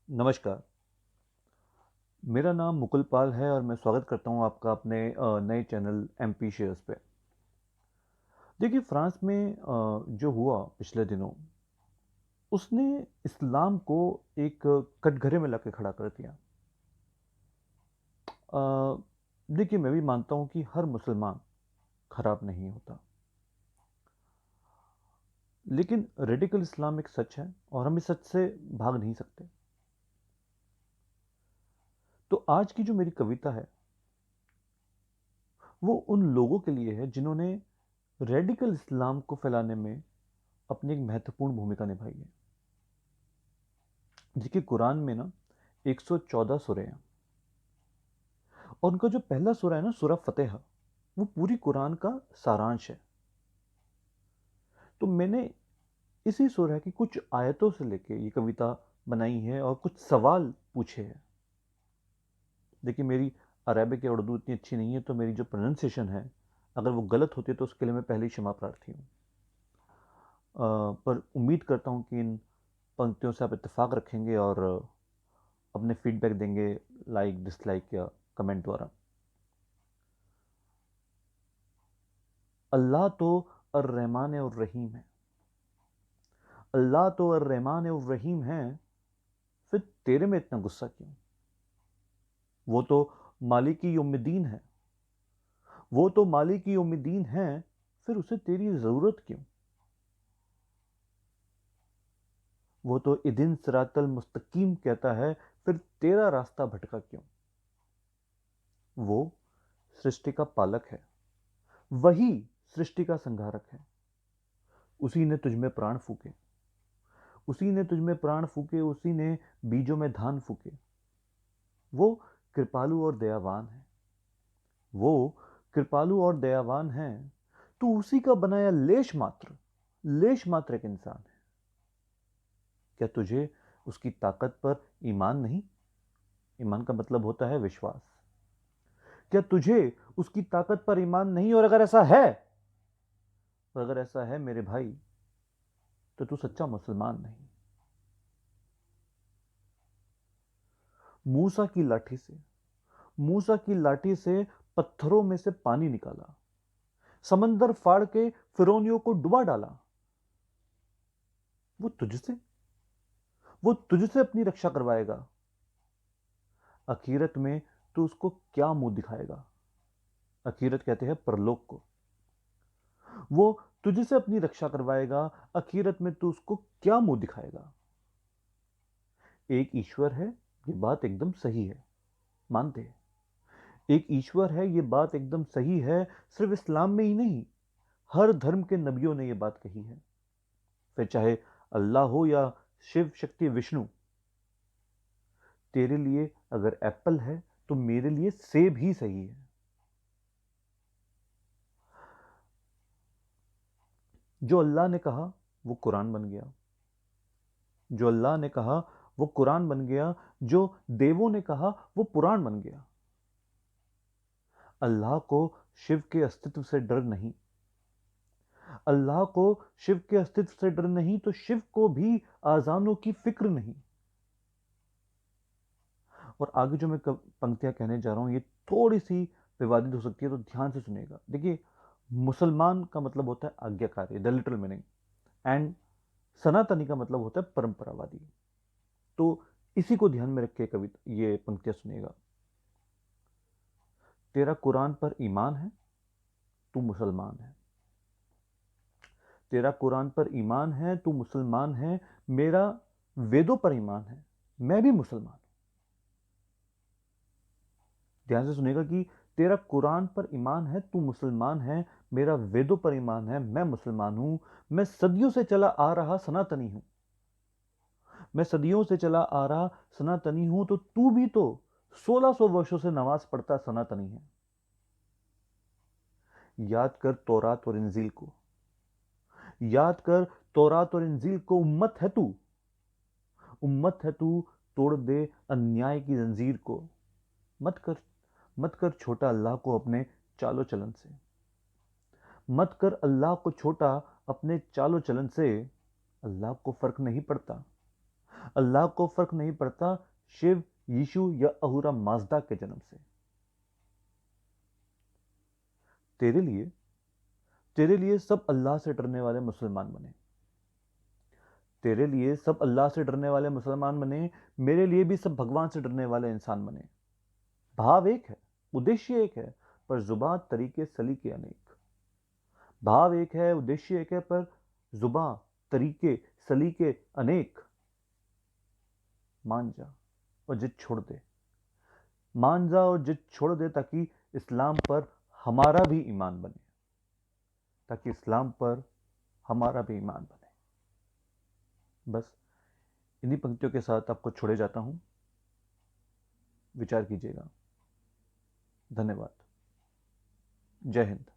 नमस्कार, मेरा नाम मुकुल पाल है और मैं स्वागत करता हूं आपका अपने नए चैनल एमपी शेयर्स पे। देखिए फ्रांस में जो हुआ पिछले दिनों, उसने इस्लाम को एक कटघरे में लाके खड़ा कर दिया। अ, देखिए मैं भी मानता हूं कि हर मुसलमान खराब नहीं होता, लेकिन रेडिकल इस्लाम एक सच है और हम इस सच से भाग नहीं सकते। तो आज की जो मेरी कविता है, वो उन लोगों के लिए है जिन्होंने रेडिकल इस्लाम को फैलाने में अपनी एक महत्वपूर्ण भूमिका निभाई है। देखिए कुरान में ना 114 सूरह हैं और उनका जो पहला सूरह है ना, सूरह फतेह, वो पूरी कुरान का सारांश है। तो मैंने इसी सूरह की कुछ आयतों से लेके ये कविता बनाई है और कुछ सवाल पूछे हैं। देखिए मेरी अरेबिक या उर्दू इतनी अच्छी नहीं है, तो मेरी जो प्रोनाउंसिएशन है, अगर वो गलत होती है तो उसके लिए मैं पहले ही क्षमा प्रार्थी हूँ। पर उम्मीद करता हूँ कि इन पंक्तियों से आप इत्तेफाक रखेंगे और अपने फीडबैक देंगे, लाइक डिसलाइक या कमेंट द्वारा। अल्लाह तो अर रहमान और रहीम है। अल्लाह तो अर रहमान और रहीम है, फिर तेरे में इतना गुस्सा क्यों? वो तो मालिकी यौमिद्दीन है। वो तो मालिकी यौमिद्दीन है, फिर उसे तेरी जरूरत क्यों? वो तो इदिन सिरातल मुस्तकीम कहता है, फिर तेरा रास्ता भटका क्यों? वो सृष्टि का पालक है, वही सृष्टि का संहारक है। उसी ने तुझ में प्राण फूके, उसी ने तुझ में प्राण फूके, उसी ने बीजों में धान फूके। वो कृपालु और दयावान है। वो कृपालु और दयावान है। तू उसी का बनाया लेश मात्र एक इंसान है। क्या तुझे उसकी ताकत पर ईमान नहीं? ईमान का मतलब होता है विश्वास। क्या तुझे उसकी ताकत पर ईमान नहीं? और अगर ऐसा है मेरे भाई, तो तू सच्चा मुसलमान नहीं। मूसा की लाठी से मूसा की लाठी से पत्थरों में से पानी निकाला, समंदर फाड़ के फिरौनियों को डुबा डाला। वो तुझसे वो तुझसे अपनी रक्षा करवाएगा। अखीरत में तू उसको क्या मुंह दिखाएगा? अखीरत कहते हैं परलोक को। वो तुझसे अपनी रक्षा करवाएगा। अखीरत में तू उसको क्या मुंह दिखाएगा? एक ईश्वर है, ये बात एकदम सही है, मानते हैं। एक ईश्वर है, ये बात एकदम सही है। सिर्फ इस्लाम में ही नहीं, हर धर्म के नबियों ने यह बात कही है। फिर चाहे अल्लाह हो या शिव शक्ति विष्णु, तेरे लिए अगर एप्पल है तो मेरे लिए सेब ही सही है। जो अल्लाह ने कहा वो कुरान बन गया। जो अल्लाह ने कहा वो कुरान बन गया। जो देवों ने कहा वो पुराण बन गया। अल्लाह को शिव के अस्तित्व से डर नहीं। अल्लाह को शिव के अस्तित्व से डर नहीं, तो शिव को भी आजानों की फिक्र नहीं। और आगे जो मैं पंक्तियां कहने जा रहा हूं, ये थोड़ी सी विवादित हो सकती है, तो ध्यान से सुनिएगा। देखिए, मुसलमान का मतलब होता है आज्ञाकारी, द लिटरल मीनिंग। एंड सनातनी का मतलब होता है परंपरावादी। तो इसी को ध्यान में रख के कविता ये पंक्तियां सुनिएगा। तेरा कुरान पर ईमान है, तू मुसलमान है। तेरा कुरान पर ईमान है, तू मुसलमान है। मेरा वेदों पर ईमान है, मैं भी मुसलमान हूं। ध्यान से सुनेगा कि तेरा कुरान पर ईमान है, तू मुसलमान है। मेरा वेदों पर ईमान है, मैं मुसलमान हूं। मैं सदियों से चला आ रहा सनातनी हूं। मैं सदियों से चला आ रहा सनातनी हूं, तो तू भी तो 1600 वर्षों से नमाज पढ़ता सनातनी है। याद कर तौरात और इंजील को। याद कर तौरात और इंजील को। उम्मत है तू, तोड़ दे अन्याय की जंजीर को। मत कर मत कर छोटा अल्लाह को अपने चालो चलन से। मत कर अल्लाह को छोटा अपने चालो चलन से। अल्लाह को फर्क नहीं पड़ता। अल्लाह को फर्क नहीं पड़ता शिव, यीशु या अहूरा माजदा के जन्म से। तेरे लिए सब अल्लाह से डरने वाले मुसलमान बने। तेरे लिए सब अल्लाह से डरने वाले मुसलमान बने, मेरे लिए भी सब भगवान से डरने वाले इंसान बने। भाव एक है, उद्देश्य एक है, पर जुबान, तरीके, सलीके अनेक। भाव एक है, उद्देश्य एक है, पर जुबान, तरीके, सलीके अनेक। मान जा और जिद छोड़ दे। मान जा और जिद छोड़ दे, ताकि इस्लाम पर हमारा भी ईमान बने। ताकि इस्लाम पर हमारा भी ईमान बने। बस इन्हीं पंक्तियों के साथ आपको छोड़े जाता हूं। विचार कीजिएगा। धन्यवाद। जय हिंद।